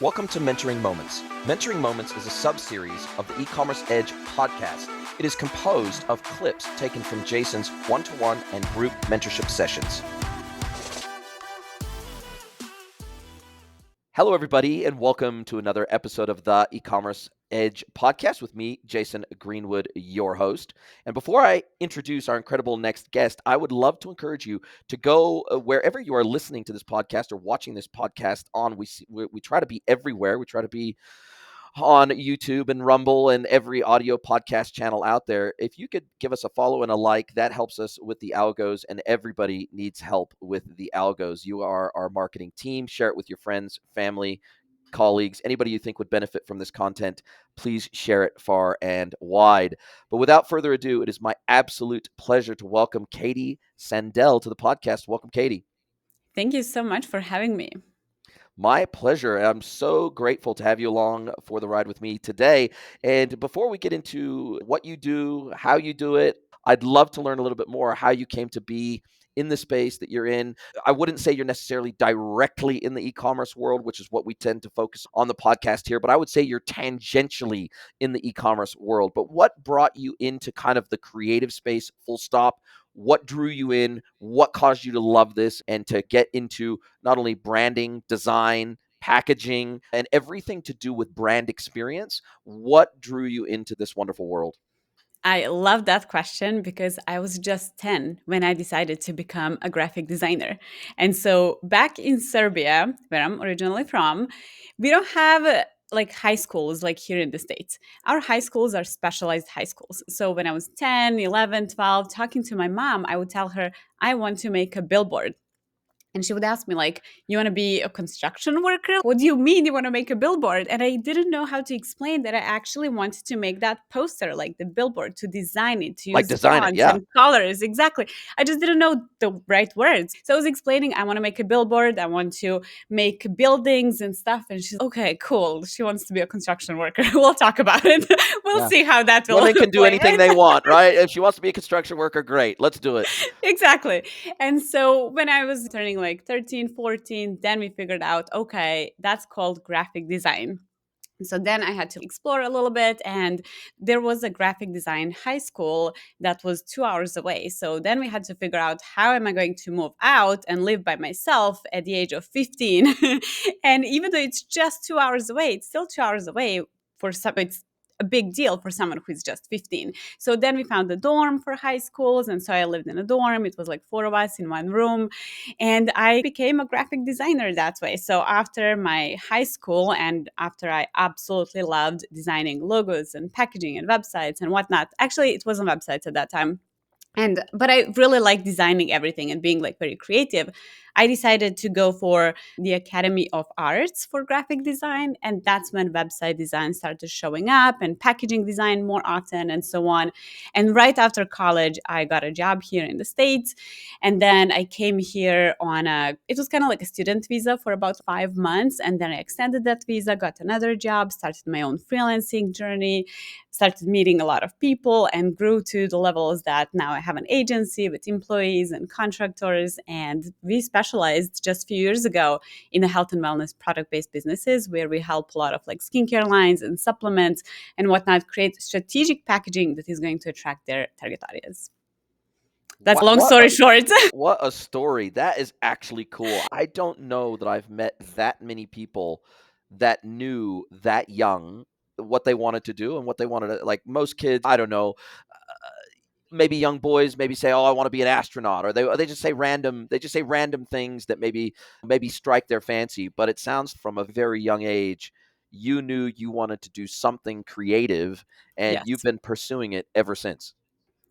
Welcome to Mentoring Moments. Mentoring Moments is a sub-series of the E-Commerce Edge podcast. It is composed of clips taken from Jason's one-to-one and group mentorship sessions. Hello, everybody, and welcome to another episode of the E-Commerce Edge podcast with me, Jason Greenwood, your host. And before I introduce our incredible next guest, I would love to encourage you to go wherever you are listening to this podcast or watching this podcast on. We try to be everywhere. We try to be on YouTube and Rumble and every audio podcast channel out there. If you could give us a follow and a like, that helps us with the algos, and everybody needs help with the algos. You are our marketing team. Share it with your friends, family, colleagues, anybody you think would benefit from this content. Please share it far and wide. But without further ado, it is my absolute pleasure to welcome Kady Sandel to the podcast. Welcome, Kady. Thank you so much for having me. My pleasure. I'm so grateful to have you along for the ride with me today. And before we get into what you do, how you do it, I'd love to learn a little bit more how you came to be in the space that you're in. I wouldn't say you're necessarily directly in the e-commerce world, which is what we tend to focus on the podcast here, but I would say you're tangentially in the e-commerce world. But what brought you into kind of the creative space, full stop? What drew you in? What caused you to love this and to get into not only branding, design, packaging, and everything to do with brand experience? What drew you into this wonderful world? I love that question because I was just 10 when I decided to become a graphic designer. And so back in Serbia, where I'm originally from, we don't have like high schools like here in the States. Our high schools are specialized high schools. So when I was 10, 11, 12, talking to my mom, I would tell her, I want to make a billboard. And she would ask me, like, you want to be a construction worker? What do you mean you want to make a billboard? And I didn't know how to explain that I actually wanted to make that poster, like the billboard, to design it, to Like use design it, fonts yeah. and colors. Exactly. I just didn't know the right words. So I was explaining, I want to make a billboard. I want to make buildings and stuff. And she's, okay, cool. She wants to be a construction worker. We'll talk about it. We'll Yeah. see how that will Women can do play anything out. they want, right? If she wants to be a construction worker, great. Let's do it. Exactly. And so when I was turning like 13, 14, then we figured out, okay, that's called graphic design. So then I had to explore a little bit, and there was a graphic design high school that was 2 hours away. So then we had to figure out, how am I going to move out and live by myself at the age of 15? And even though it's just 2 hours away, it's still 2 hours away. For some, it's a big deal for someone who's just 15. So then we found a dorm for high schools. And so I lived in a dorm. It was like four of us in one room. And I became a graphic designer that way. So after my high school, and after I absolutely loved designing logos and packaging and websites and whatnot, actually, it wasn't websites at that time. But I really like designing everything and being like very creative. I decided to go for the Academy of Arts for graphic design, and that's when website design started showing up and packaging design more often and so on. And right after college, I got a job here in the States, and then I came here on a, it was kind of like a student visa for about 5 months, and then I extended that visa, got another job, started my own freelancing journey, started meeting a lot of people, and grew to the levels that now I have an agency with employees and contractors. And we specialized just a few years ago in the health and wellness product-based businesses, where we help a lot of like skincare lines and supplements and whatnot create strategic packaging that is going to attract their target audience. That's a What long what story short. what a story. That is actually cool. I don't know that I've met that many people that knew that young what they wanted to do and what they wanted to, like most kids, I don't know, maybe young boys maybe say, "Oh, I want to be an astronaut," or they just say random things that maybe strike their fancy. But it sounds from a very young age, you knew you wanted to do something creative, and you've Yes. been pursuing it ever since.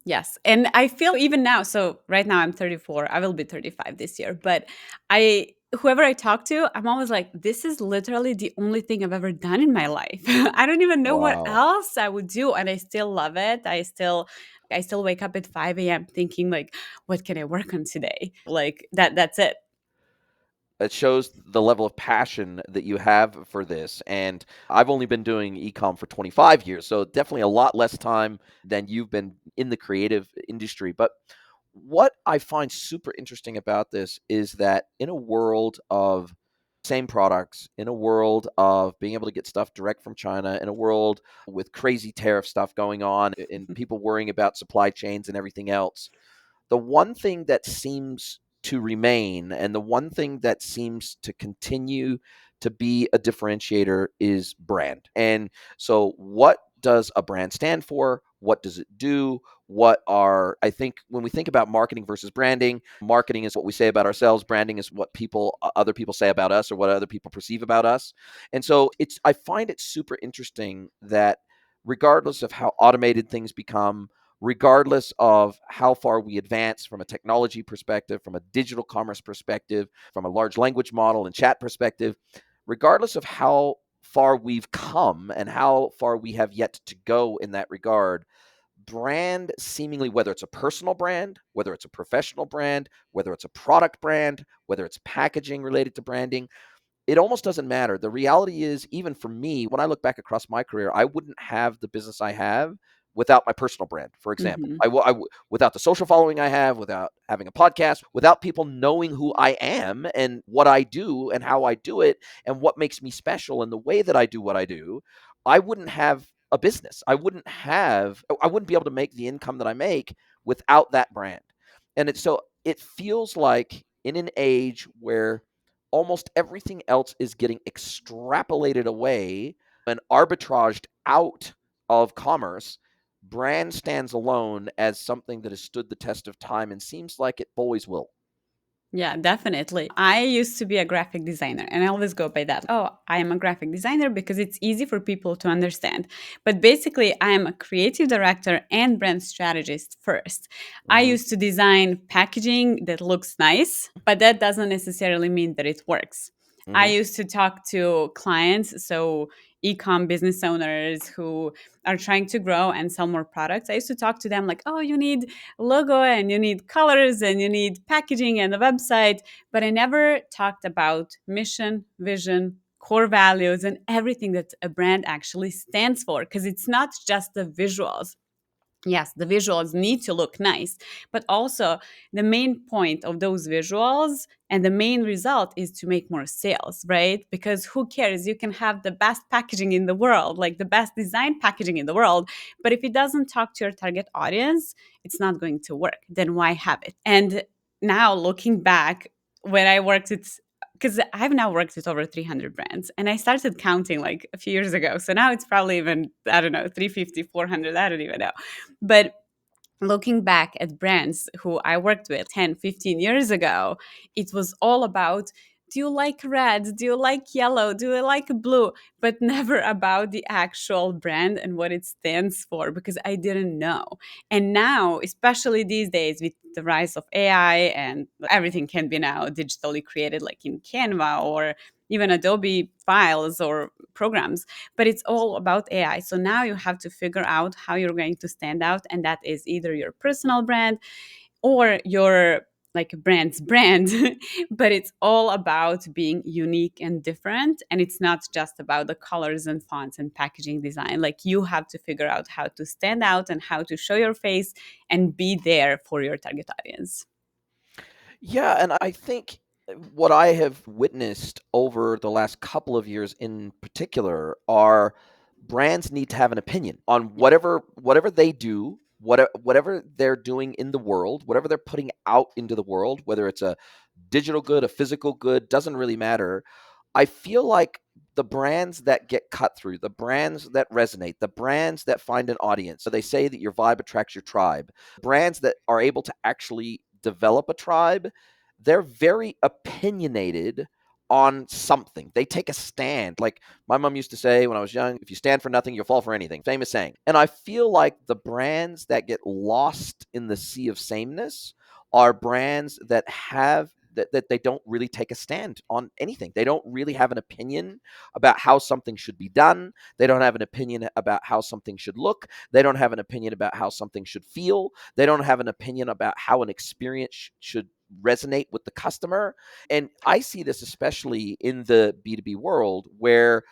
Yes. And I feel even now, so right now I'm 34, I will be 35 this year, but I whoever I talk to, I'm always like, this is literally the only thing I've ever done in my life. I don't even know what Wow. else I would do, and I still love it. I still wake up at 5 a.m. thinking like, what can I work on today? Like that's it. It shows the level of passion that you have for this. And I've only been doing ecom for 25 years, so definitely a lot less time than you've been in the creative industry. But what I find super interesting about this is that in a world of same products in a world of being able to get stuff direct from China, in a world with crazy tariff stuff going on and people worrying about supply chains and everything else. The one thing that seems to remain and the one thing that seems to continue to be a differentiator is brand. And so, what does a brand stand for? What does it do? I think when we think about marketing versus branding, marketing is what we say about ourselves, branding is what other people say about us or what other people perceive about us. And so, I find it super interesting that regardless of how automated things become, regardless of how far we advance from a technology perspective, from a digital commerce perspective, from a large language model and chat perspective, regardless of how far we've come and how far we have yet to go in that regard, brand seemingly, whether it's a personal brand, whether it's a professional brand, whether it's a product brand, whether it's packaging related to branding, it almost doesn't matter. The reality is, even for me, when I look back across my career, I wouldn't have the business I have without my personal brand, for example. Hmm. Without the social following I have, without having a podcast, without people knowing who I am and what I do and how I do it and what makes me special and the way that I do what I do, I wouldn't have a business. I wouldn't be able to make the income that I make without that brand. And it feels like in an age where almost everything else is getting extrapolated away and arbitraged out of commerce, brand stands alone as something that has stood the test of time and seems like it always will. Yeah, definitely. I used to be a graphic designer and I always go by that. Oh, I am a graphic designer because it's easy for people to understand. But basically, I am a creative director and brand strategist first. I Mm-hmm. used to design packaging that looks nice, but that doesn't necessarily mean that it works. I Mm-hmm. used to talk to clients, so e-com business owners who are trying to grow and sell more products. I used to talk to them like, "Oh, you need logo and you need colors and you need packaging and a website." But I never talked about mission, vision, core values, and everything that a brand actually stands for because it's not just the visuals. Yes, the visuals need to look nice, but also the main point of those visuals and the main result is to make more sales, right? Because who cares? You can have the best packaging in the world, like the best design packaging in the world, but if it doesn't talk to your target audience, it's not going to work. Then why have it? And now looking back, when I worked at because I've now worked with over 300 brands and I started counting like a few years ago. So now it's probably even, I don't know, 350, 400, I don't even know. But looking back at brands who I worked with 10, 15 years ago, it was all about, do you like red? Do you like yellow? Do you like blue? But never about the actual brand and what it stands for because I didn't know. And now, especially these days with the rise of AI and everything can be now digitally created, like in Canva or even Adobe files or programs, but it's all about AI. So now you have to figure out how you're going to stand out, and that is either your personal brand or your like brand's brand. But it's all about being unique and different, and it's not just about the colors and fonts and packaging design. Like you have to figure out how to stand out and how to show your face and be there for your target audience. Yeah, and I think what I have witnessed over the last couple of years in particular are brands need to have an opinion on whatever they do, whatever they're doing in the world, whatever they're putting out into the world, whether it's a digital good, a physical good, doesn't really matter. I feel like the brands that get cut through, the brands that resonate, the brands that find an audience. So they say that your vibe attracts your tribe. Brands that are able to actually develop a tribe, they're very opinionated on something. They take a stand. Like my mom used to say when I was young, if you stand for nothing, you'll fall for anything. Famous saying. And I feel like the brands that get lost in the sea of sameness are brands that that they don't really take a stand on anything. They don't really have an opinion about how something should be done. They don't have an opinion about how something should look. They don't have an opinion about how something should feel. They don't have an opinion about how an experience should resonate with the customer. And I see this especially in the B2B world where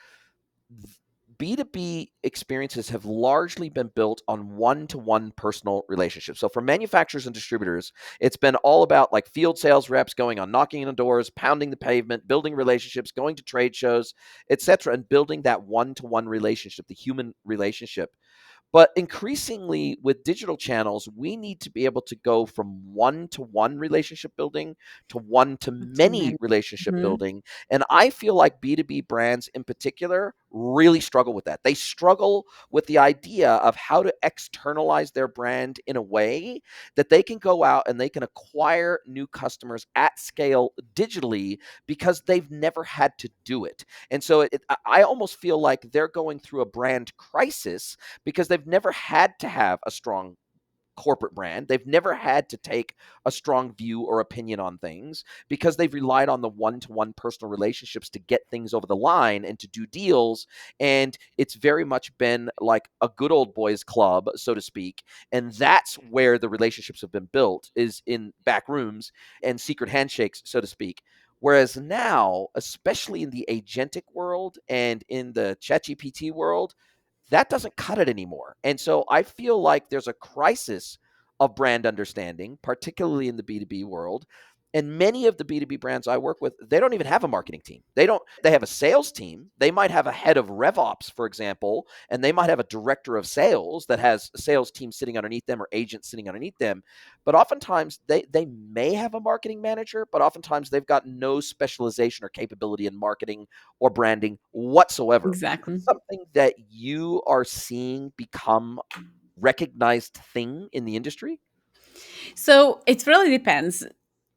B2B experiences have largely been built on one-to-one personal relationships. So for manufacturers and distributors, it's been all about like field sales reps going on, knocking on doors, pounding the pavement, building relationships, going to trade shows, etc., and building that one-to-one relationship, the human relationship. But increasingly with digital channels, we need to be able to go from one-to-one relationship building to Too one-to-many many. relationship Mhm. building. And I feel like B2B brands in particular really struggle with that. They struggle with the idea of how to externalize their brand in a way that they can go out and they can acquire new customers at scale digitally because they've never had to do it. And so I almost feel like they're going through a brand crisis because they've never had to have a strong corporate brand. They've never had to take a strong view or opinion on things because they've relied on the one-to-one personal relationships to get things over the line and to do deals. And it's very much been like a good old boys club, so to speak. And that's where the relationships have been built, is in back rooms and secret handshakes, so to speak. Whereas now, especially in the agentic world and in the ChatGPT world, that doesn't cut it anymore. And so I feel like there's a crisis of brand understanding, particularly in the B2B world. And many of the B2B brands I work with, they don't even have a marketing team. They have a sales team. They might have a head of RevOps, for example, and they might have a director of sales that has a sales team sitting underneath them or agents sitting underneath them. But oftentimes they may have a marketing manager, but oftentimes they've got no specialization or capability in marketing or branding whatsoever. Exactly. Something that you are seeing become recognized thing in the industry? So it really depends.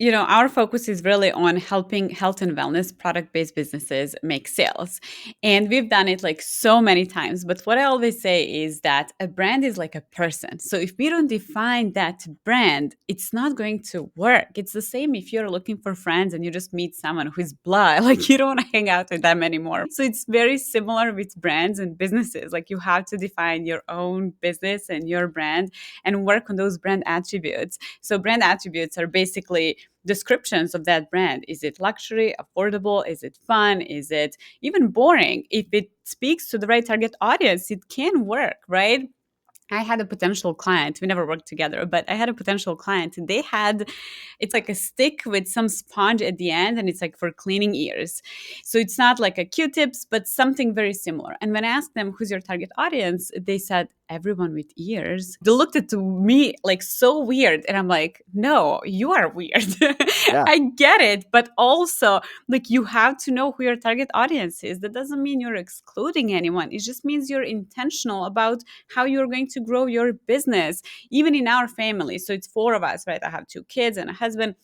Our focus is really on helping health and wellness product based businesses make sales. And we've done it like so many times. But what I always say is that a brand is like a person. So if we don't define that brand, it's not going to work. It's the same if you're looking for friends and you just meet someone who's blah, like you don't want to hang out with them anymore. So it's very similar with brands and businesses. Like you have to define your own business and your brand and work on those brand attributes. So brand attributes are basically descriptions of that brand. Is it luxury, affordable? Is it fun? Is it even boring? If it speaks to the right target audience, it can work, right? I had a potential client. We never worked together, but I had a potential client. They had, it's like a stick with some sponge at the end, and it's like for cleaning ears. So it's not like a Q-tips, but something very similar. And when I asked them who's your target audience, they said everyone with ears. They looked at me like so weird, and I'm like, no, you are weird. Yeah. I get it, but also like you have to know who your target audience is. That doesn't mean you're excluding anyone. It just means you're intentional about how you're going to grow your business, even in our family. So it's four of us, right? I have two kids and a husband.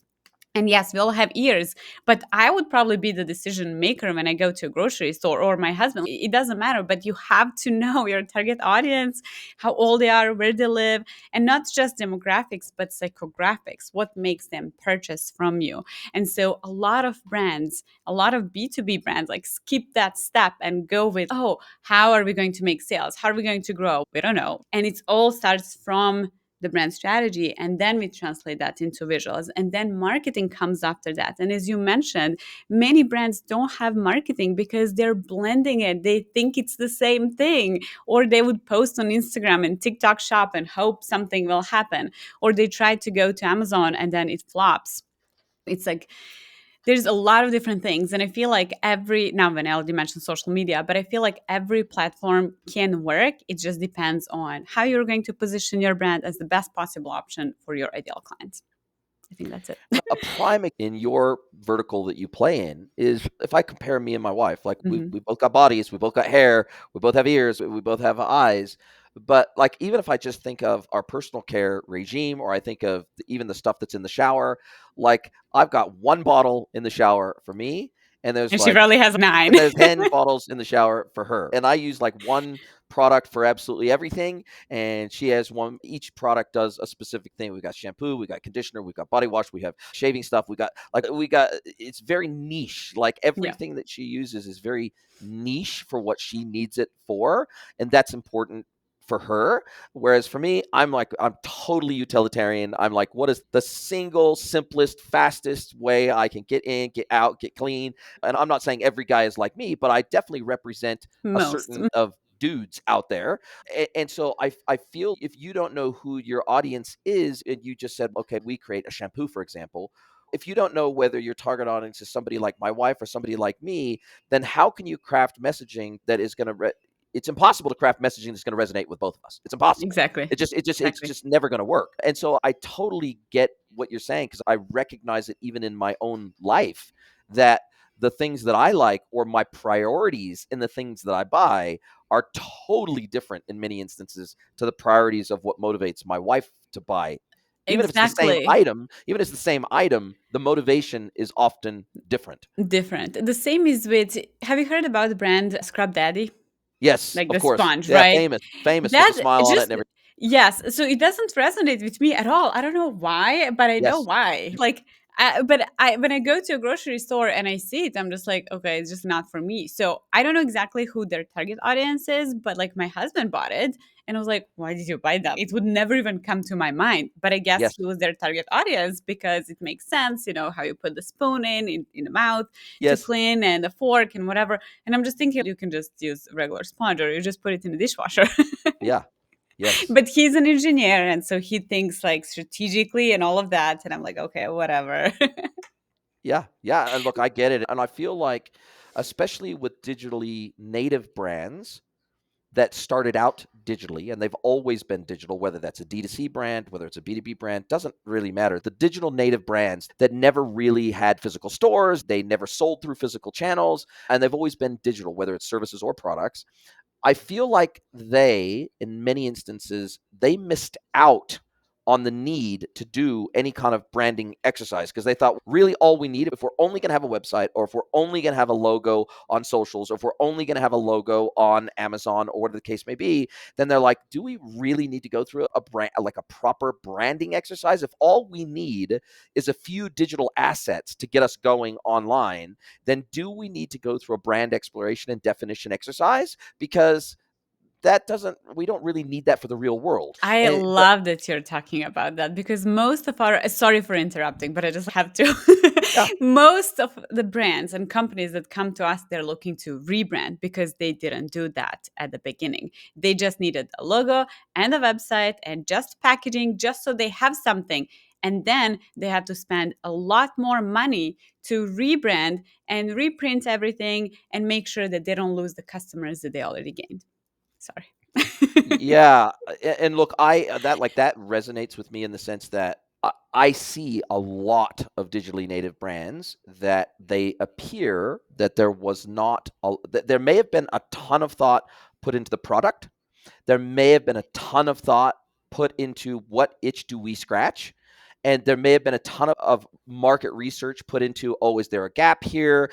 And yes, we all have ears, but I would probably be the decision maker when I go to a grocery store, or my husband. It doesn't matter, but you have to know your target audience, how old they are, where they live, and not just demographics, but psychographics, what makes them purchase from you. And so a lot of brands, a lot of B2B brands, like skip that step and go with, oh, how are we going to make sales? How are we going to grow? We don't know. And it all starts from the brand strategy, and then we translate that into visuals, and then marketing comes after that. And as you mentioned, many brands don't have marketing because they're blending it. They think it's the same thing, or they would post on Instagram and TikTok shop and hope something will happen, or they try to go to Amazon and then it flops. It's like there's a lot of different things, and I feel like every, now Vanessa, you mentioned social media, but I feel like every platform can work. It just depends on how you're going to position your brand as the best possible option for your ideal clients. I think that's it. A prime in your vertical that you play in is, if I compare me and my wife, like Hmm. we both got bodies, we both got hair, we both have ears, we both have eyes. But like, even if I just think of our personal care regime, or I think of even the stuff that's in the shower, like I've got one bottle in the shower for me, and there's And she like probably has nine. and there's 10 bottles in the shower for her. And I use like one product for absolutely everything. And she has one, each product does a specific thing. We got shampoo, we got conditioner, we got body wash, we have shaving stuff. It's very niche. Like Yeah. everything that she uses is very niche for what she needs it for. And that's important for her. Whereas for me, I'm totally utilitarian. I'm like, what is the single simplest, fastest way I can get in, get out, get clean? And I'm not saying every guy is like me, but I definitely represent a Most. certain of dudes out there. And so I feel if you don't know who your audience is, and you just said, okay, we create a shampoo, for example, if you don't know whether your target audience is somebody like my wife or somebody like me, then how can you craft messaging that is going to it's impossible to craft messaging that's going to resonate with both of us. It's impossible. Exactly. It's Exactly. just never going to work. And so I totally get what you're saying, because I recognize it even in my own life, that the things that I like or my priorities in the things that I buy are totally different in many instances to the priorities of what motivates my wife to buy. Even if it's the same Exactly. item, even if it's the same item, the motivation is often different. Different. The same is with, have you heard about the brand Scrub Daddy? Yes, Like of the course. sponge, Yeah, right? famous with the That smile on it just and everything. yes. So it doesn't resonate with me at all. I don't know why, but I know Yes. why. Like, but I when I go to a grocery store and I see it, I'm just like, okay, it's just not for me. So I don't know exactly who their target audience is, but like my husband bought it, and I was like, why did you buy that? It would never even come to my mind. But I guess Yes. he was their target audience because it makes sense. You know how you put the spoon in the mouth to Yes. clean, and the fork and whatever. And I'm just thinking you can just use a regular sponge or you just put it in the dishwasher. Yeah. Yes. But he's an engineer, and so he thinks like strategically and all of that. And I'm like, okay, whatever. Yeah. Yeah. And look, I get it. And I feel like, especially with digitally native brands that started out digitally and they've always been digital, whether that's a D2C brand, whether it's a B2B brand, doesn't really matter. The digital native brands that never really had physical stores, they never sold through physical channels, and they've always been digital, whether it's services or products. I feel like they, in many instances, they missed out on the need to do any kind of branding exercise, because they thought really all we need, if we're only going to have a website, or if we're only going to have a logo on socials, or if we're only going to have a logo on Amazon, or whatever the case may be, then they're like, do we really need to go through a brand, like a proper branding exercise? If all we need is a few digital assets to get us going online, then do we need to go through a brand exploration and definition exercise? Because we don't really need that for the real world. I But love that you're talking about that because most of our, sorry for interrupting, but I just have to. yeah. Most of the brands and companies that come to us, they're looking to rebrand because they didn't do that at the beginning. They just needed a logo and a website and just packaging, just so they have something. And then they have to spend a lot more money to rebrand and reprint everything and make sure that they don't lose the customers that they already gained. Sorry. Yeah, and look, I that like that resonates with me in the sense that I see a lot of digitally native brands that they appear that there was not that there may have been a ton of thought put into the product. There may have been a ton of thought put into what itch do we scratch. And there may have been a ton of market research put into, oh, is there a gap here?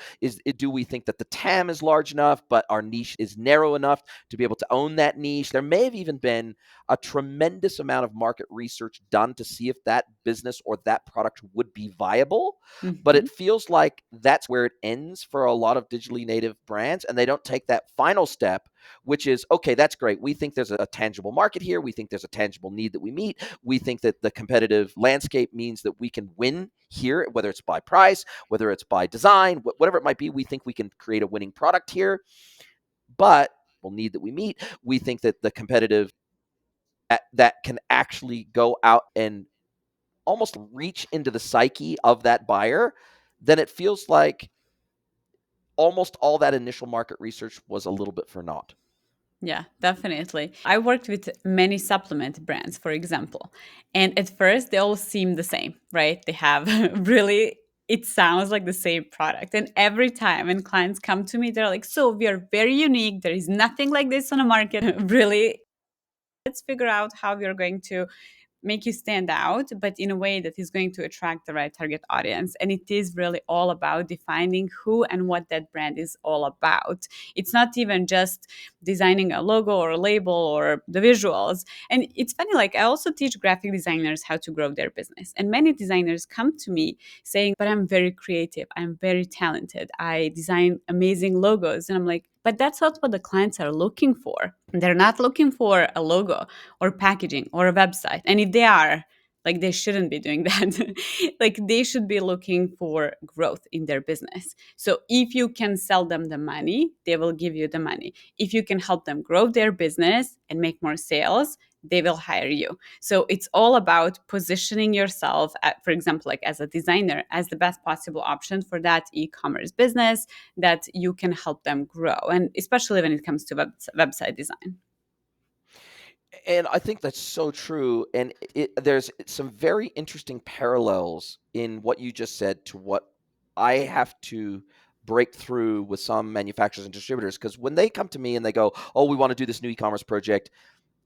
Do we think that the TAM is large enough, but our niche is narrow enough to be able to own that niche? There may have even been a tremendous amount of market research done to see if that business or that product would be viable. But it Mhm. feels like that's where it ends for a lot of digitally native brands. And they don't take that final step, which is, okay, that's great. We think there's a tangible market here. We think there's a tangible need that we meet. We think that the competitive landscape means that we can win here, whether it's by price, whether it's by design, whatever it might be. We think we can create a winning product here. But we'll need that we meet. We think that the competitive that can actually go out and almost reach into the psyche of that buyer, then it feels like almost all that initial market research was a little bit for naught. Yeah, definitely. I worked with many supplement brands, for example. And at first, they all seem the same, right? They have really, it sounds like the same product. And every time when clients come to me, they're like, so we are very unique. There is nothing like this on the market. Really, let's figure out how we are going to make you stand out, but in a way that is going to attract the right target audience. And it is really all about defining who and what that brand is all about. It's not even just designing a logo or a label or the visuals. And it's funny, like I also teach graphic designers how to grow their business. And many designers come to me saying, but I'm very creative, I'm very talented, I design amazing logos. And I'm like, but that's not what the clients are looking for. They're not looking for a logo or packaging or a website. And if they are, Like they shouldn't be doing that. Like they should be looking for growth in their business. So if you can sell them the money, they will give you the money. If you can help them grow their business and make more sales, they will hire you. So it's all about positioning yourself, for example, like as a designer, as the best possible option for that e-commerce business that you can help them grow. And especially when it comes to website design. And I think that's so true. And there's some very interesting parallels in what you just said to what I have to break through with some manufacturers and distributors. Because when they come to me and they go, oh, we want to do this new e-commerce project,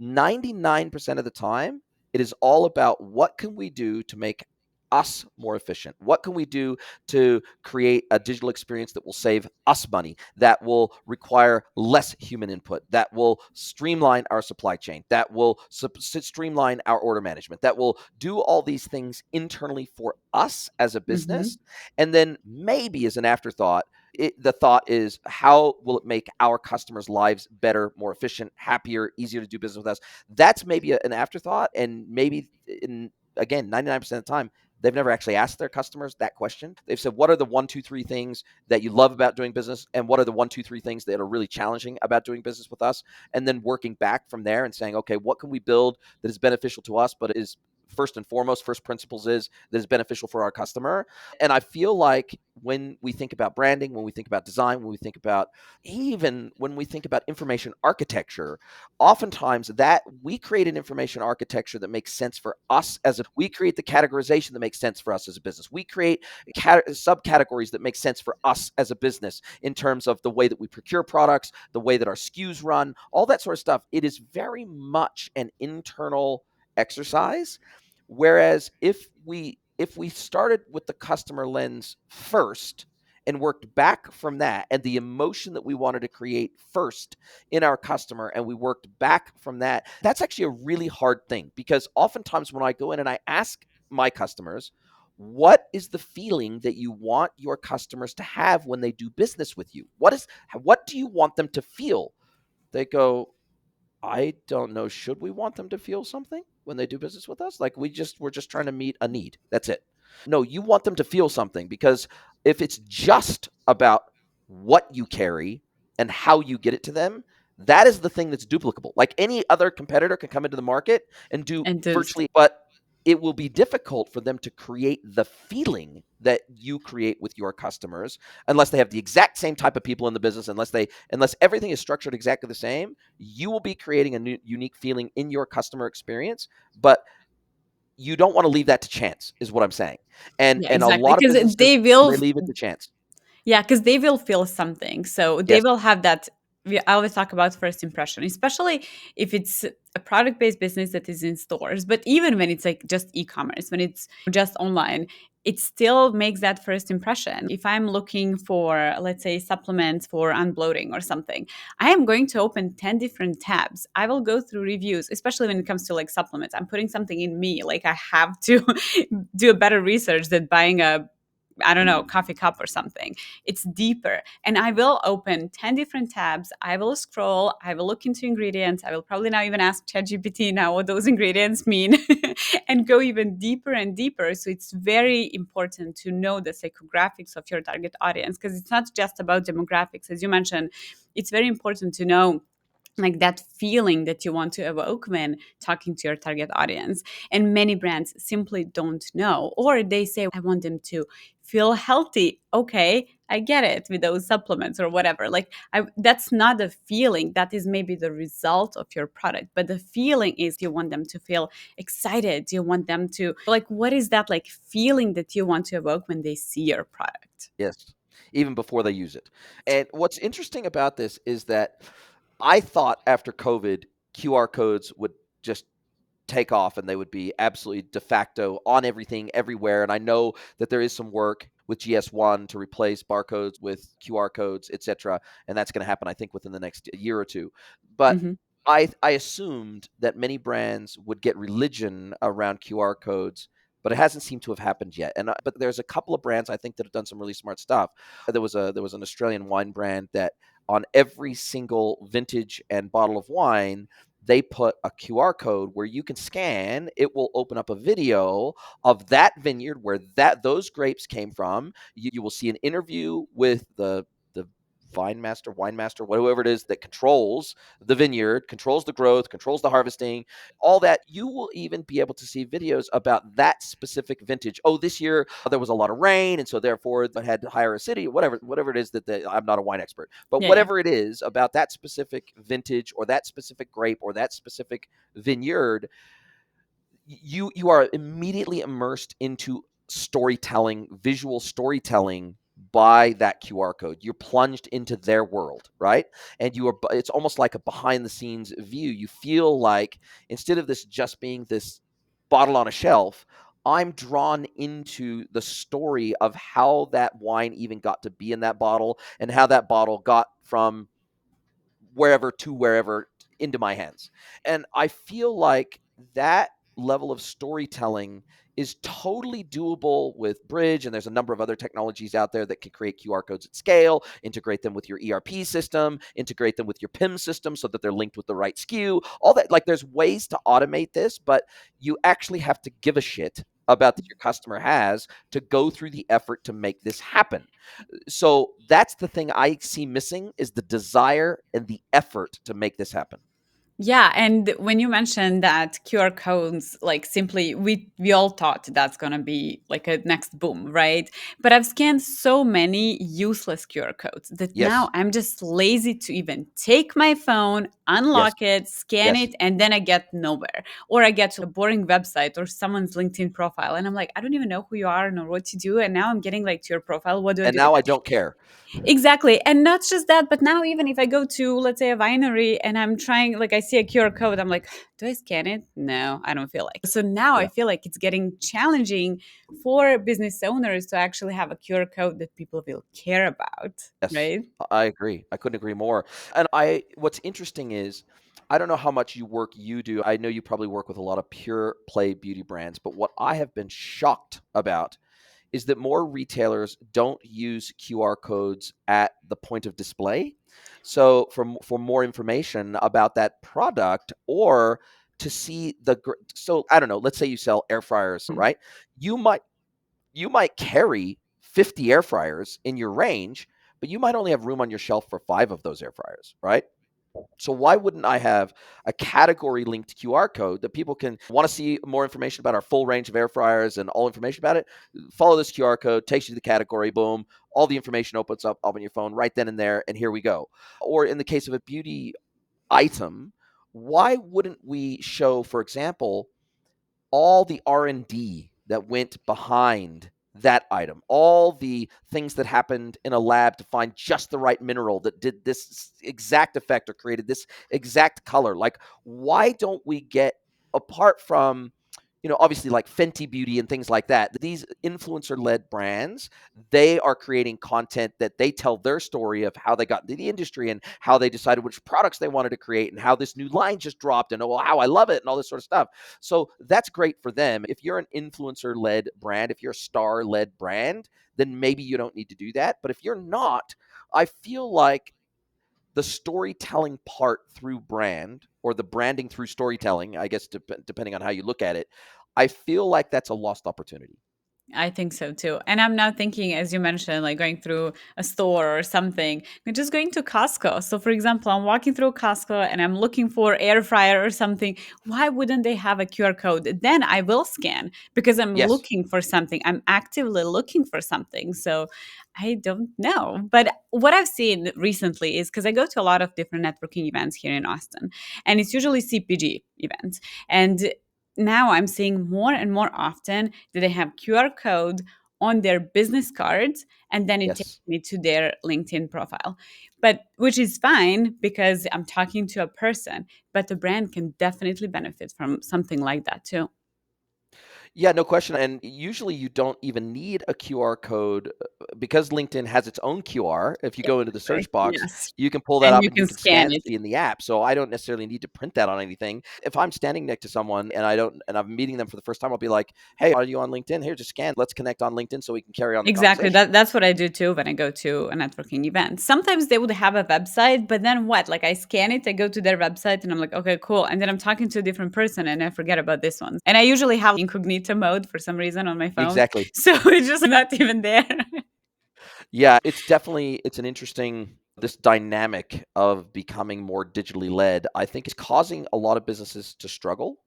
99% of the time, it is all about what can we do to make us more efficient? What can we do to create a digital experience that will save us money, that will require less human input, that will streamline our supply chain, that will streamline our order management, that will do all these things internally for us as a business. Mm-hmm. And then maybe as an afterthought, the thought is, how will it make our customers' lives better, more efficient, happier, easier to do business with us? That's maybe an afterthought. And maybe, again, 99% of the time, they've never actually asked their customers that question. They've said, what are the 1, 2, 3 things that you love about doing business? And what are the 1, 2, 3 things that are really challenging about doing business with us? And then working back from there and saying, okay, what can we build that is beneficial to us, but is first and foremost, first principles is that is beneficial for our customer. And I feel like when we think about branding, when we think about design, when we think about, even when we think about information architecture, oftentimes that we create an information architecture that makes sense for us we create the categorization that makes sense for us as a business. We create subcategories that make sense for us as a business in terms of the way that we procure products, the way that our SKUs run, all that sort of stuff. It is very much an internal exercise. Whereas if we started with the customer lens first and worked back from that and the emotion that we wanted to create first in our customer, and we worked back from that, that's actually a really hard thing. Because oftentimes when I go in and I ask my customers, what is the feeling that you want your customers to have when they do business with you? What do you want them to feel? They go, I don't know. Should we want them to feel something when they do business with us? Like we're just trying to meet a need. That's it. No, you want them to feel something, because if it's just about what you carry and how you get it to them, that is the thing that's duplicable. Like any other competitor can come into the market and do And those, virtually, but it will be difficult for them to create the feeling that you create with your customers unless they have the exact same type of people in the business, unless everything is structured exactly the same. You will be creating a new, unique feeling in your customer experience, but you don't want to leave that to chance, is what I'm saying. And yeah, a exactly. lot of Because businesses, they will, they leave it to chance. yeah, because they will feel something. So they Yes. will have that. I always talk about first impression, especially if it's a product based business that is in stores. But even when it's like just e commerce, when it's just online, it still makes that first impression. If I'm looking for, let's say, supplements for unbloating or something, I am going to open 10 different tabs. I will go through reviews, especially when it comes to like supplements. I'm putting something in me. Like I have to do a better research than buying a, I don't know, coffee cup or something. It's deeper. And I will open 10 different tabs. I will scroll. I will look into ingredients. I will probably now even ask ChatGPT now what those ingredients mean and go even deeper and deeper. So it's very important to know the psychographics of your target audience, because it's not just about demographics. As you mentioned, it's very important to know like that feeling that you want to evoke when talking to your target audience. And many brands simply don't know, or they say, I want them to feel healthy. Okay, I get it, with those supplements or whatever. Like that's not a feeling, that is maybe the result of your product, but the feeling is you want them to feel excited. You want them to, like, what is that like feeling that you want to evoke when they see your product? Yes. Even before they use it. And what's interesting about this is that I thought after COVID, QR codes would just take off and they would be absolutely de facto on everything everywhere. And I know that there is some work with GS1 to replace barcodes with QR codes, etc. And that's going to happen, I think, within the next year or two. But Mhm. I assumed that many brands would get religion around QR codes, but it hasn't seemed to have happened yet. And but there's a couple of brands I think that have done some really smart stuff. There was an Australian wine brand that on every single vintage and bottle of wine, they put a QR code where you can scan. It will open up a video of that vineyard where those grapes came from. You will see an interview with the wine master, whatever it is that controls the vineyard, controls the growth, controls the harvesting, all that. You will even be able to see videos about that specific vintage. Oh, this year there was a lot of rain, and so therefore it had higher acidity, whatever it is I'm not a wine expert, but Yeah, yeah. whatever it is about that specific vintage or that specific grape or that specific vineyard, you are immediately immersed into storytelling, visual storytelling by that QR code. You're plunged into their world, right? And it's almost like a behind the scenes view. You feel like instead of this just being this bottle on a shelf, I'm drawn into the story of how that wine even got to be in that bottle and how that bottle got from wherever to wherever into my hands. And I feel like that level of storytelling is totally doable with Bridge. And there's a number of other technologies out there that can create QR codes at scale, integrate them with your ERP system, integrate them with your PIM system so that they're linked with the right SKU, all that. Like there's ways to automate this, but you actually have to give a shit about that your customer has to go through the effort to make this happen. So that's the thing I see missing is the desire and the effort to make this happen. Yeah, and when you mentioned that QR codes, like simply, we all thought that's gonna be like a next boom, right? But I've scanned so many useless QR codes that Yes. now I'm just lazy to even take my phone, Yes. unlock it, scan Yes. it, and then I get nowhere. Or I get to a boring website or someone's LinkedIn profile, and I'm like, I don't even know who you are nor what you do, and now I'm getting like to your profile. What do I And do with now I it? don't care. Exactly. And not just that, but now even if I go to, let's say, a winery and I'm trying, like I see a QR code, I'm like, do I scan it? No, I don't feel like. So now I Yeah. feel like it's getting challenging for business owners to actually have a QR code that people will care about, Yes. right? I agree. I couldn't agree more. And what's interesting is I don't know how much work you do. I know you probably work with a lot of pure play beauty brands, but what I have been shocked about is that more retailers don't use QR codes at the point of display. So for more information about that product or to see so I don't know, let's say you sell air fryers, Mm. right? You might you might carry 50 air fryers in your range, but you might only have room on your shelf for 5 of those air fryers, right? So why wouldn't I have a category linked QR code that people can want to see more information about our full range of air fryers and all information about it? Follow this QR code, takes you to the category, boom, all the information opens up on your phone right then and there, and here we go. Or in the case of a beauty item, why wouldn't we show, for example, all the R&D that went behind that item, all the things that happened in a lab to find just the right mineral that did this exact effect or created this exact color. Like, why don't we get, apart from, obviously like Fenty Beauty and things like that, these influencer led brands, they are creating content that they tell their story of how they got into the industry and how they decided which products they wanted to create and how this new line just dropped and, oh, how I love it and all this sort of stuff. So that's great for them. If you're an influencer led brand, if you're a star led brand, then maybe you don't need to do that. But if you're not, I feel like the storytelling part through brand or the branding through storytelling, I guess, depending on how you look at it, I feel like that's a lost opportunity. I think so too. And I'm now thinking, as you mentioned, like going through a store or something, I'm just going to Costco. So, for example, I'm walking through Costco and I'm looking for air fryer or something. Why wouldn't they have a QR code? Then I will scan because I'm Yes. looking for something. I'm actively looking for something. So, I don't know. But what I've seen recently is because I go to a lot of different networking events here in Austin, and it's usually CPG events. And now I'm seeing more and more often that they have QR code on their business cards and then it takes Yes. me to their LinkedIn profile. But which is fine because I'm talking to a person, but the brand can definitely benefit from something like that too. Yeah, no question. And usually you don't even need a QR code because LinkedIn has its own QR. If you go into the Exactly. search box, Yes. you can pull that And up you and you can can scan scan it it. in the app. So I don't necessarily need to print that on anything. If I'm standing next to someone and I'm meeting them for the first time, I'll be like, "Hey, are you on LinkedIn? Here, just scan. Let's connect on LinkedIn so we can carry on the Exactly. conversation." That's what I do too when I go to a networking event. Sometimes they would have a website, but then what? Like I scan it, I go to their website and I'm like, okay, cool. And then I'm talking to a different person and I forget about this one. And I usually have incognito mode for some reason on my phone. Exactly. So it's just not even there. Yeah, it's an interesting this dynamic of becoming more digitally led. I think it's causing a lot of businesses to struggle.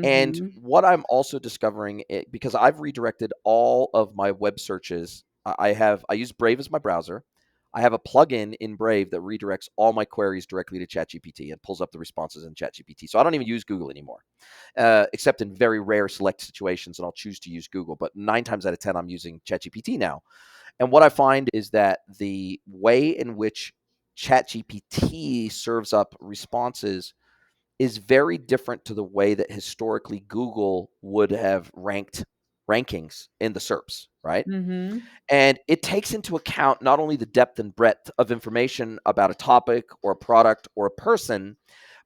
And Hmm. what I'm also discovering because I've redirected all of my web searches. I use Brave as my browser. I have a plugin in Brave that redirects all my queries directly to ChatGPT and pulls up the responses in ChatGPT. So I don't even use Google anymore, except in very rare select situations, and I'll choose to use Google. But 9 times out of 10, I'm using ChatGPT now. And what I find is that the way in which ChatGPT serves up responses is very different to the way that historically Google would have ranked rankings in the SERPs, right? Hmm. And it takes into account not only the depth and breadth of information about a topic or a product or a person,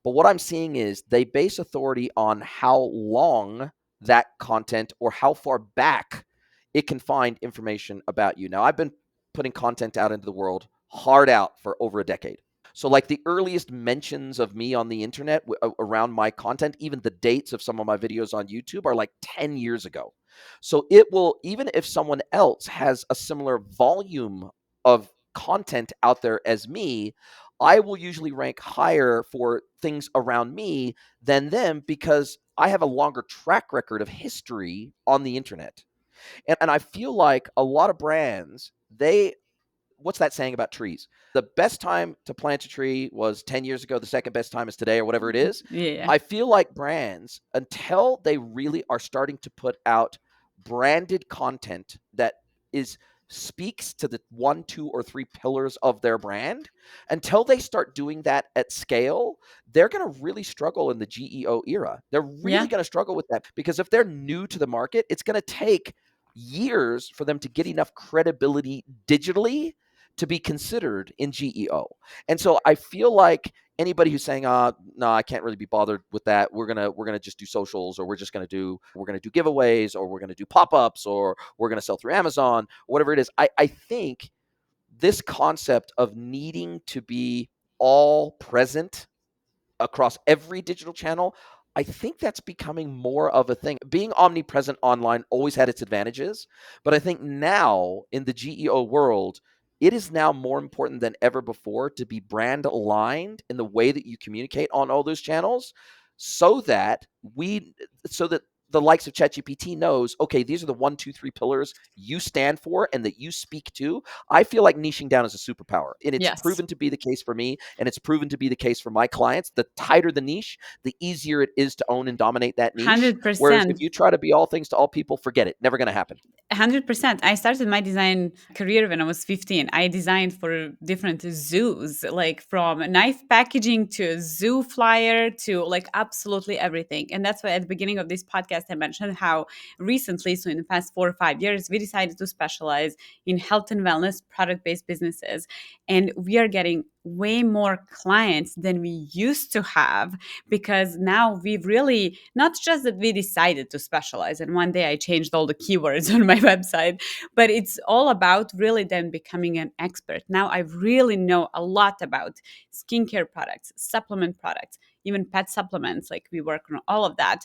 but what I'm seeing is they base authority on how long that content or how far back it can find information about you. Now, I've been putting content out into the world hard out for over a decade. So, like the earliest mentions of me on the internet around my content, even the dates of some of my videos on YouTube are like 10 years ago. So, it will, even if someone else has a similar volume of content out there as me, I will usually rank higher for things around me than them because I have a longer track record of history on the internet. And I feel like a lot of brands, what's that saying about trees? The best time to plant a tree was 10 years ago. The second best time is today, or whatever it is. Yeah. I feel like brands, until they really are starting to put out branded content that is speaks to the one, two, or three pillars of their brand, until they start doing that at scale, they're going to really struggle in the GEO era. They're really Yeah. going to struggle with that because if they're new to the market, it's going to take years for them to get enough credibility digitally to be considered in GEO. And so I feel like anybody who's saying, no, I can't really be bothered with that. We're gonna just do socials, or we're gonna do giveaways, or we're gonna do pop-ups, or we're gonna sell through Amazon, whatever it is. I think this concept of needing to be all present across every digital channel, I think that's becoming more of a thing. Being omnipresent online always had its advantages, but I think now in the GEO world, it is now more important than ever before to be brand aligned in the way that you communicate on all those channels so that we so that the likes of ChatGPT knows, okay, these are the one, two, three pillars you stand for and that you speak to. I feel like niching down is a superpower, and it's Yes. proven to be the case for me, and it's proven to be the case for my clients. The tighter the niche, the easier it is to own and dominate that niche. Whereas if 100%. you try to be all things to all people, forget it. Never going to happen. 100%. I started my design career when I was 15. I designed for different zoos, like from knife packaging to a zoo flyer to like absolutely everything. And that's why at the beginning of this podcast, I mentioned how recently, so in the past 4 or 5 years, we decided to specialize in health and wellness product based businesses. And we are getting way more clients than we used to have because now we've really not just that we decided to specialize and one day I changed all the keywords on my website, but it's all about really then becoming an expert. Now I really know a lot about skincare products, supplement products, even pet supplements. Like we work on all of that,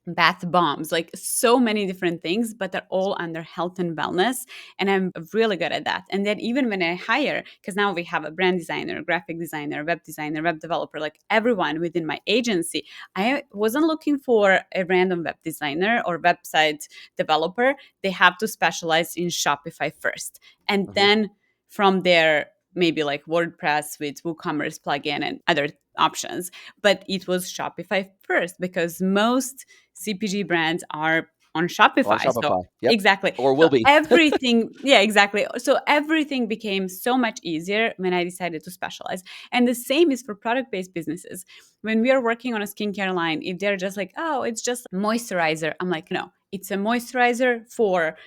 bath bombs, like so many different things, but they're all under health and wellness. And I'm really good at that. And then even when I hire, because now we have a brand designer, graphic designer, web developer, like everyone within my agency, I wasn't looking for a random web designer or website developer. They have to specialize in Shopify first. And Mhm. then from there, maybe like WordPress with WooCommerce plugin and other options. But it was Shopify first because most CPG brands are on On Shopify. So Shopify. Yep. exactly. Or So will be. everything, yeah, exactly. So everything became so much easier when I decided to specialize. And the same is for product-based businesses. When we are working on a skincare line, if they're just like, oh, it's just moisturizer, I'm like, no. it's a moisturizer for,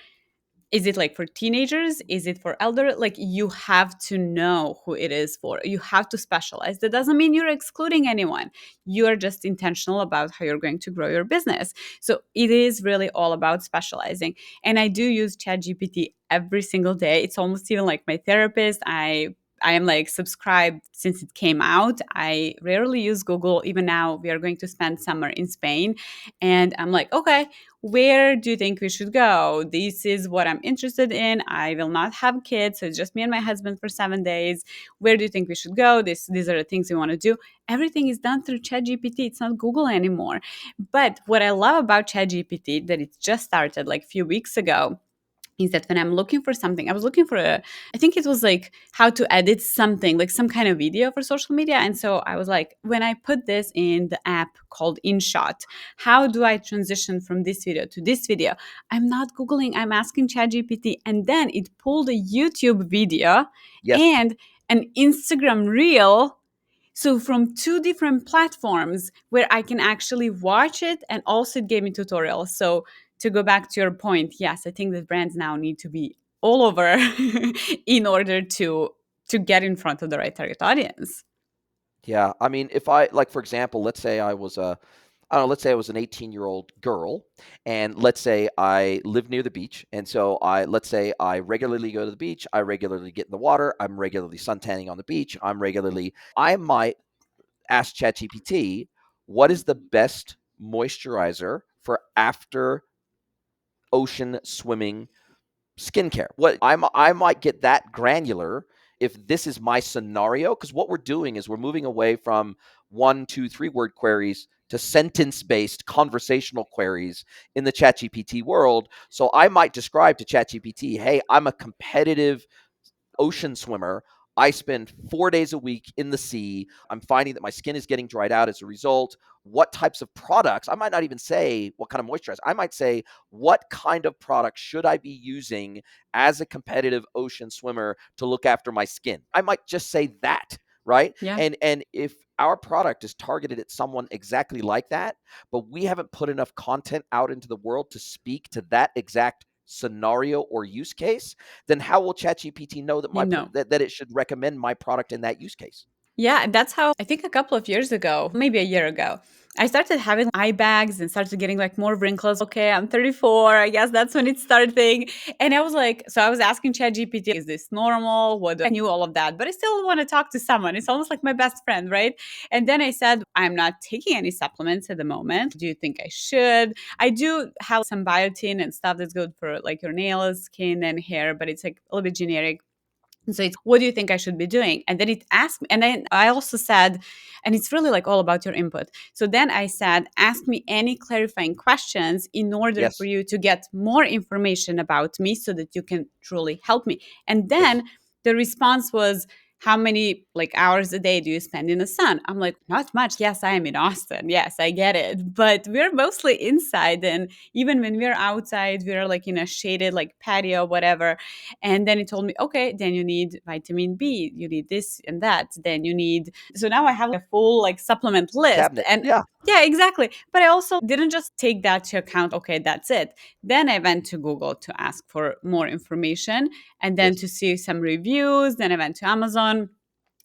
is it like for teenagers? Is it for elder? Like, you have to know who it is for. You have to specialize. That doesn't mean you're excluding anyone. You are just intentional about how you're going to grow your business. So it is really all about specializing. And I do use ChatGPT every single day. It's almost even like my therapist. I am like subscribed since it came out. I rarely use Google. Even now, we are going to spend summer in Spain. And I'm like, okay, where do you think we should go? This is what I'm interested in. I will not have kids, so it's just me and my husband for 7 days. Where do you think we should go? These are the things we want to do. Everything is done through ChatGPT. It's not Google anymore. But what I love about ChatGPT, that it just started like a few weeks ago, is that when I'm looking for something, I was looking for I think it was like how to edit something, like some kind of video for social media. And so I was like, when I put this in the app called InShot, how do I transition from this video to this video? I'm not Googling, I'm asking ChatGPT. And then it pulled a YouTube video Yes. and an Instagram reel, so from two different platforms where I can actually watch it, and also it gave me tutorials. So to go back to your point, yes, I think that brands now need to be all over in order to get in front of the right target audience. Yeah. I mean, if I, like, for example, let's say I was I don't know, let's say I was an 18-year-old girl, and let's say I live near the beach. And so let's say I regularly go to the beach. I regularly get in the water. I'm regularly suntanning on the beach. I might ask ChatGPT, what is the best moisturizer for after ocean swimming skincare? I might get that granular if this is my scenario, because what we're doing is we're moving away from 1, 2, 3 word queries to sentence-based conversational queries in the ChatGPT world. So I might describe to ChatGPT, hey, I'm a competitive ocean swimmer. I spend 4 days a week in the sea. I'm finding that my skin is getting dried out as a result. What types of products? I might not even say what kind of moisturizer. I might say, what kind of product should I be using as a competitive ocean swimmer to look after my skin? I might just say that, right? Yeah. And if our product is targeted at someone exactly like that, but we haven't put enough content out into the world to speak to that exact scenario or use case, then how will ChatGPT know that You know. that it should recommend my product in that use case? Yeah, and that's how I think a couple of years ago, maybe a year ago, I started having eye bags and started getting like more wrinkles. Okay, I'm 34. I guess that's when it started. And I was like, so I was asking ChatGPT, is this normal? I knew all of that, but I still want to talk to someone. It's almost like my best friend, right? And then I said, I'm not taking any supplements at the moment. Do you think I should? I do have some biotin and stuff that's good for like your nails, skin, and hair, but it's like a little bit generic. So it's, what do you think I should be doing? And then it asked me, and then I also said, and it's really like all about your input. So then I said, ask me any clarifying questions in order for Yes. you to get more information about me so that you can truly help me. And Yes. then the response was, how many like hours a day do you spend in the sun? I'm like, not much. Yes, I am in Austin. Yes, I get it. But we're mostly inside. And even when we're outside, we're like in a shaded like patio, whatever. And then he told me, okay, then you need vitamin B, you need this and that. Then you need, so now I have a full like supplement list. Cabinet. And Yeah. yeah, exactly. But I also didn't just take that to account. Okay, that's it. Then I went to Google to ask for more information and then Yes. to see some reviews. Then I went to Amazon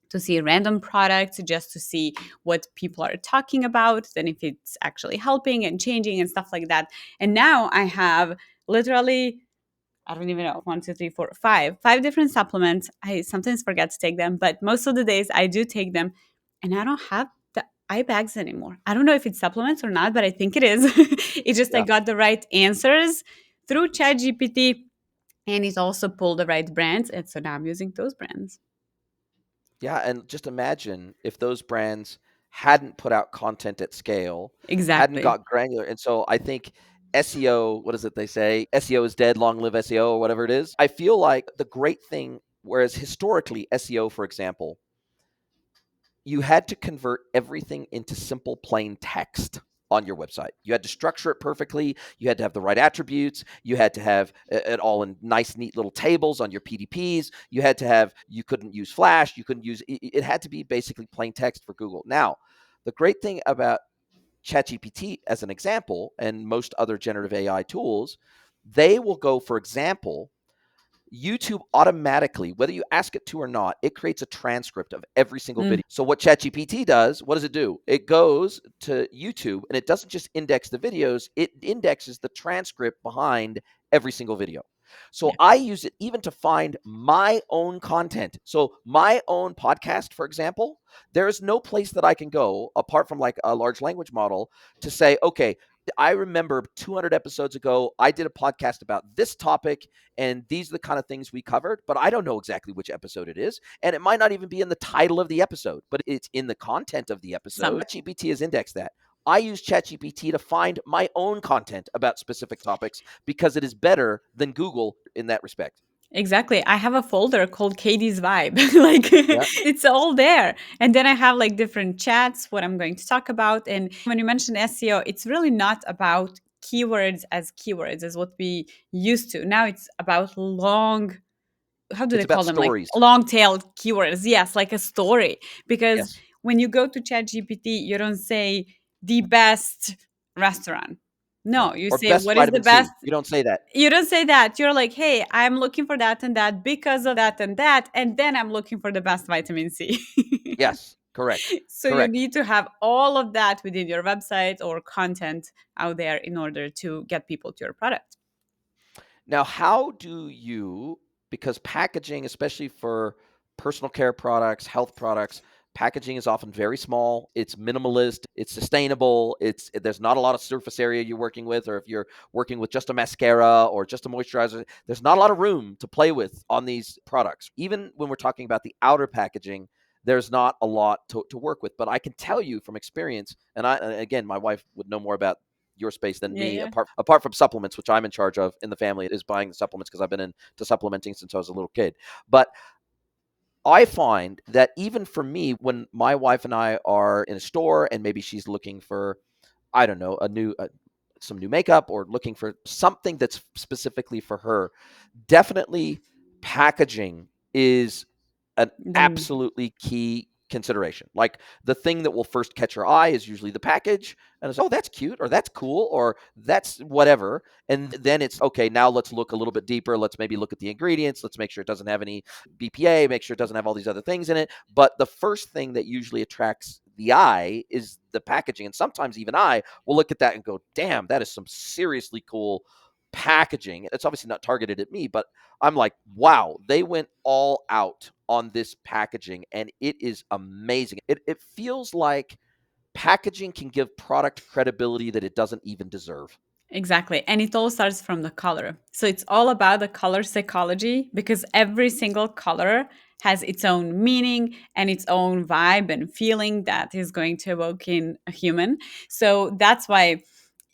to see random products just to see what people are talking about, then if it's actually helping and changing and stuff like that. And now I have literally, I don't even know, 1, 2, 3, 4, 5 different supplements. I sometimes forget to take them, but most of the days I do take them, and I don't have the eye bags anymore. I don't know if it's supplements or not, but I think it is. It's just I Yeah. got the right answers through ChatGPT, and it also pulled the right brands, and so now I'm using those brands. Yeah. And just imagine if those brands hadn't put out content at scale, hadn't Exactly. got granular. And so I think SEO, what is it they say? SEO is dead, long live SEO, or whatever it is. I feel like the great thing, whereas historically, SEO, for example, you had to convert everything into simple, plain text on your website. You had to structure it perfectly. You had to have the right attributes. You had to have it all in nice, neat little tables on your PDPs. You couldn't use Flash. You couldn't use, it had to be basically plain text for Google. Now, the great thing about ChatGPT as an example, and most other generative AI tools, they will go, for example, YouTube automatically, whether you ask it to or not, it creates a transcript of every single Mm, video. So what ChatGPT does, what does it do? It goes to YouTube and it doesn't just index the videos, it indexes the transcript behind every single video. So yeah. I use it even to find my own content. So my own podcast, for example, there is no place that I can go apart from like a large language model to say, okay, I remember 200 episodes ago, I did a podcast about this topic and these are the kind of things we covered, but I don't know exactly which episode it is. And it might not even be in the title of the episode, but it's in the content of the episode. Some ChatGPT has indexed that. I use ChatGPT to find my own content about specific topics because it is better than Google in that respect. Exactly. I have a folder called Katie's Vibe. Like Yeah. it's all there. And then I have like different chats, what I'm going to talk about. And when you mention SEO, it's really not about keywords as what we used to. Now it's about long, how do It's they about call them? Like stories. long tailed keywords. Yes, like a story. Because Yes. when you go to ChatGPT, you don't say the best restaurant. Yeah. No, you Or say best what is the vitamin best. C. You don't say that. You don't say that. You're like, hey, I'm looking for that and that because of that and that. And then I'm looking for the best vitamin C. Yes. Correct. So you Correct. need to have all of that within your website or content out there in order to get people to your product. Now, how do you, because packaging, especially for personal care products, health products, packaging is often very small, it's minimalist, it's sustainable, it's there's not a lot of surface area you're working with, or if you're working with just a mascara or just a moisturizer, there's not a lot of room to play with on these products. Even when we're talking about the outer packaging, there's not a lot to work with. But I can tell you from experience, and again, my wife would know more about your space than Yeah, me, yeah. apart from supplements, which I'm in charge of in the family, is buying the supplements because I've been into supplementing since I was a little kid. But I find that even for me, when my wife and I are in a store and maybe she's looking for, I don't know, some new makeup or looking for something that's specifically for her, definitely packaging is an Then absolutely key consideration. Like the thing that will first catch your eye is usually the package, and it's, oh, that's cute, or that's cool, or that's whatever. And then it's okay, now let's look a little bit deeper. Let's maybe look at the ingredients. Let's make sure it doesn't have any BPA, make sure it doesn't have all these other things in it. But the first thing that usually attracts the eye is the packaging. And sometimes even I will look at that and go, damn, that is some seriously cool packaging. It's obviously not targeted at me, but I'm like, wow, they went all out on this packaging and it is amazing. It feels like packaging can give product credibility that it doesn't even deserve. exactly. And it all starts from the color. So it's all about the color psychology because every single color has its own meaning and its own vibe and feeling that is going to evoke in a human. So that's why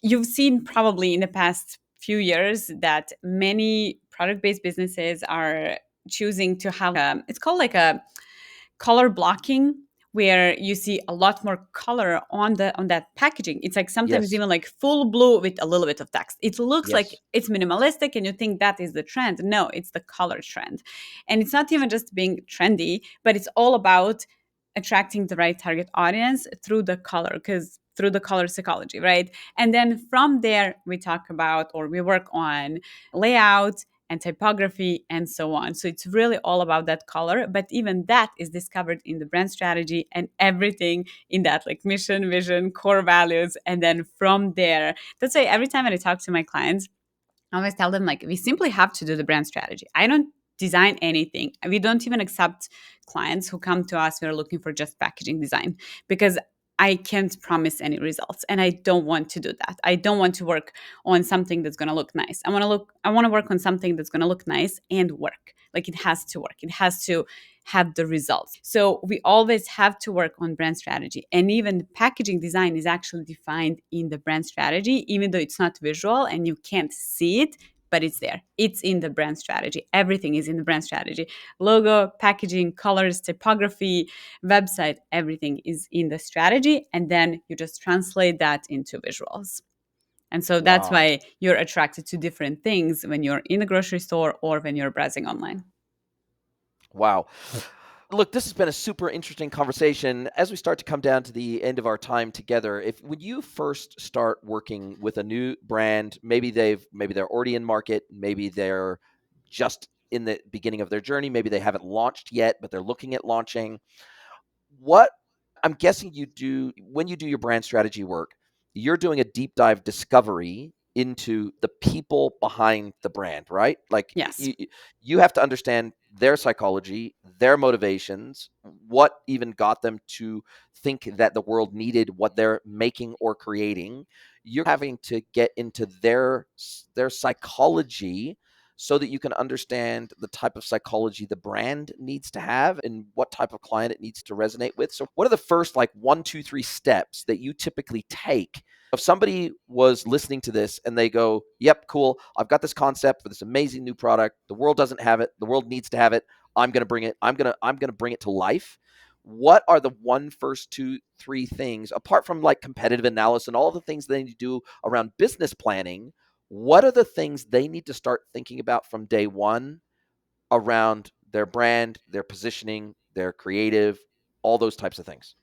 you've seen probably in the past few years that many product based businesses are choosing to have it's called like a color blocking where you see a lot more color on that packaging. It's like sometimes Yes. even like full blue with a little bit of text. It looks like Yes. it's minimalistic and you think that is the trend. No, it's the color trend. And it's not even just being trendy, but it's all about attracting the right target audience through the color, because through the color psychology, right? And then from there we talk about or we work on layout and typography and so on. So it's really all about that color. But even that is discovered in the brand strategy and everything in that, like mission, vision, core values. And then from there, that's why every time I talk to my clients, I always tell them like we simply have to do the brand strategy. I don't design anything. We don't even accept clients who come to us who are looking for just packaging design because I can't promise any results and I don't want to do that. I don't want to work on something that's going to look nice. I want to work on something that's going to look nice and work. Like it has to work. It has to have the results. So we always have to work on brand strategy. And even packaging design is actually defined in the brand strategy, even though it's not visual and you can't see it, but it's there. It's in the brand strategy. Everything is in the brand strategy. Logo, packaging, colors, typography, website, everything is in the strategy. And then you just translate that into visuals. And so that's Wow. why you're attracted to different things when you're in the grocery store or when you're browsing online. Wow. Look, this has been a super interesting conversation. As we start to come down to the end of our time together, if when you first start working with a new brand, maybe they're already in market, maybe they're just in the beginning of their journey, maybe they haven't launched yet, but they're looking at launching. What I'm guessing you do when you do your brand strategy work, you're doing a deep dive discovery into the people behind the brand, right? Like Yes. you have to understand their psychology, their motivations, what even got them to think that the world needed what they're making or creating. You're having to get into their psychology so that you can understand the type of psychology the brand needs to have and what type of client it needs to resonate with. So, what are the first like 1, 2, 3 steps that you typically take? If somebody was listening to this and they go, "Yep, cool. I've got this concept for this amazing new product. The world doesn't have it. The world needs to have it. I'm going to bring it. I'm going to bring it to life." What are the first 2, 3 things apart from like competitive analysis and all the things they need to do around business planning? What are the things they need to start thinking about from day one around their brand, their positioning, their creative, all those types of things?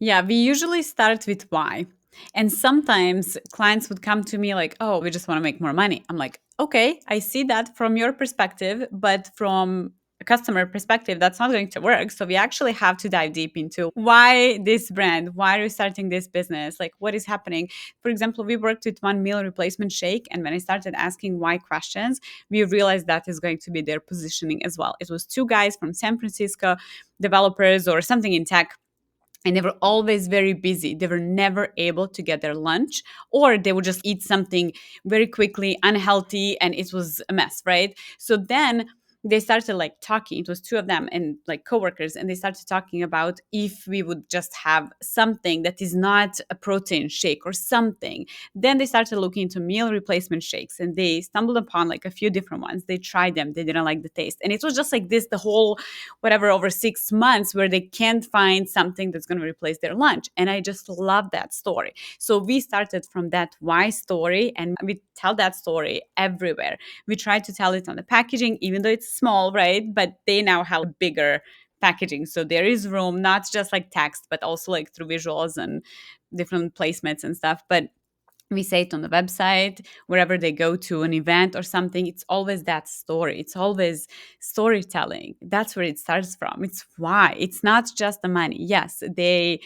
Yeah, we usually start with why. And sometimes clients would come to me like, oh, we just want to make more money. I'm like, okay, I see that from your perspective, but from a customer perspective, that's not going to work. So we actually have to dive deep into why this brand, why are you starting this business? Like, what is happening? For example, we worked with one meal replacement shake. And when I started asking why questions, we realized that is going to be their positioning as well. It was two guys from San Francisco, developers or something in tech, and they were always very busy. They were never able to get their lunch, or they would just eat something very quickly, unhealthy, and it was a mess, right? So then they started like talking. It was two of them and like coworkers, and they started talking about if we would just have something that is not a protein shake or something. Then they started looking into meal replacement shakes, and they stumbled upon like a few different ones. They tried them, they didn't like the taste, and it was just like this the whole whatever over 6 months where they can't find something that's going to replace their lunch. And I just love that story. So we started from that why story, and we tell that story everywhere. We try to tell it on the packaging, even though it's small, right? But they now have a bigger packaging. So there is room, not just like text, but also like through visuals and different placements and stuff. But we say it on the website, wherever they go to an event or something, it's always that story. It's always storytelling. That's where it starts from. It's why. It's not just the money. Yes, they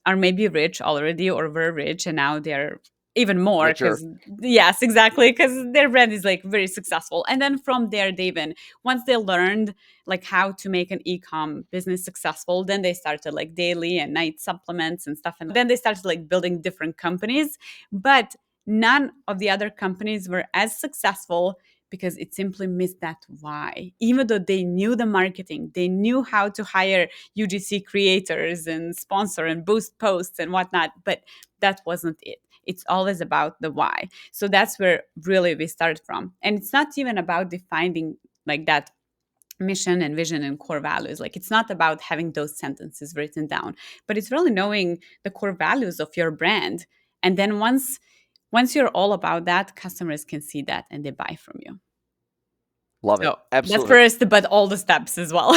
are maybe rich already or were rich and now they're even more Richer. because yes, exactly, because their brand is like very successful. And then from there they even once they learned like how to make an e-com business successful, then they started like daily and night supplements and stuff, and then they started like building different companies. But none of the other companies were as successful because it simply missed that why. Even though they knew the marketing, they knew how to hire UGC creators and sponsor and boost posts and whatnot, but that wasn't it. It's always about the why. So that's where really we start from. And it's not even about defining like that mission and vision and core values. Like it's not about having those sentences written down, but it's really knowing the core values of your brand. And then once you're all about that, customers can see that and they buy from you. Love it. So that's Absolutely. first, but all the steps as well.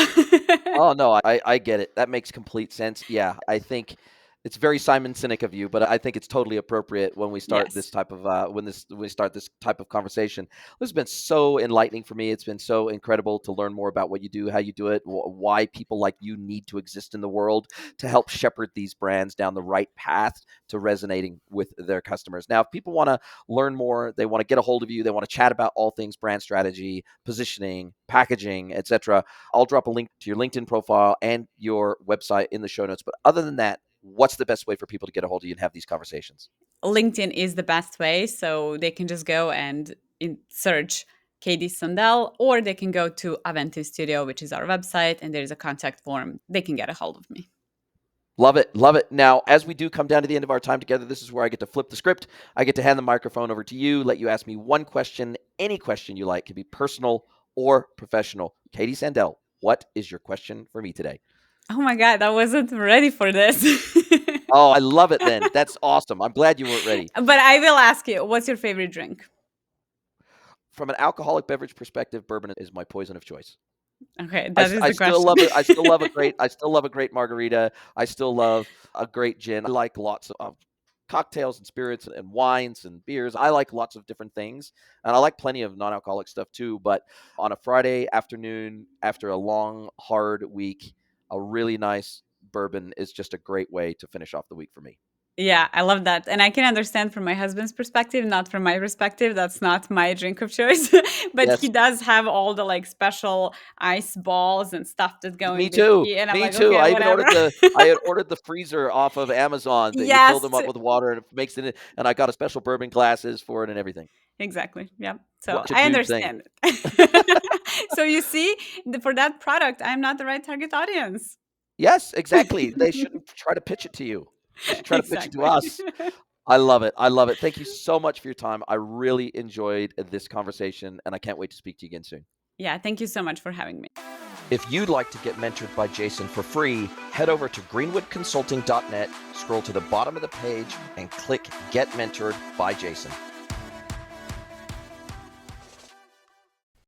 Oh, no, I get it. That makes complete sense. Yeah, I think it's very Simon Sinek of you, but I think it's totally appropriate when we start this Yes. type of when we start this type of conversation. This has been so enlightening for me. It's been so incredible to learn more about what you do, how you do it, why people like you need to exist in the world to help shepherd these brands down the right path to resonating with their customers. Now, if people want to learn more, they want to get a hold of you, they want to chat about all things brand strategy, positioning, packaging, etc. I'll drop a link to your LinkedIn profile and your website in the show notes. But other than that, what's the best way for people to get a hold of you and have these conversations? LinkedIn is the best way. So they can just go and search Kady Sandel, or they can go to Aventive Studio, which is our website, and there's a contact form. They can get a hold of me. Love it. Love it. Now, as we do come down to the end of our time together, this is where I get to flip the script. I get to hand the microphone over to you, let you ask me one question, any question you like. It can be personal or professional. Kady Sandel, what is your question for me today? Oh my God, I wasn't ready for this. Oh, I love it then. That's awesome. I'm glad you weren't ready. But I will ask you, what's your favorite drink? From an alcoholic beverage perspective, bourbon is my poison of choice. Okay, that is I the still question. love it. I still love a great margarita. I still love a great gin. I like lots of cocktails and spirits and wines and beers. I like lots of different things, and I like plenty of non-alcoholic stuff too. But on a Friday afternoon after a long, hard week, a really nice bourbon is just a great way to finish off the week for me. Yeah, I love that. And I can understand from my husband's perspective, not from my perspective. That's not my drink of choice. But he Yes, does have all the like special ice balls and stuff that go me in too. whiskey. And I'm Me like, too. okay, I even whatever. ordered the I had ordered the freezer off of Amazon that you fill Yes, them up with water and it makes it, and I got a special bourbon glasses for it and everything. exactly. Yeah. So Such a I dude thing. understand it. So you see, for that product, I'm not the right target audience. Yes, exactly. They shouldn't try to pitch it to you. They should try to pitch it to Exactly. us. I love it. I love it. Thank you so much for your time. I really enjoyed this conversation, and I can't wait to speak to you again soon. Yeah. Thank you so much for having me. If you'd like to get mentored by Jason for free, head over to greenwoodconsulting.net, scroll to the bottom of the page, and click Get Mentored by Jason.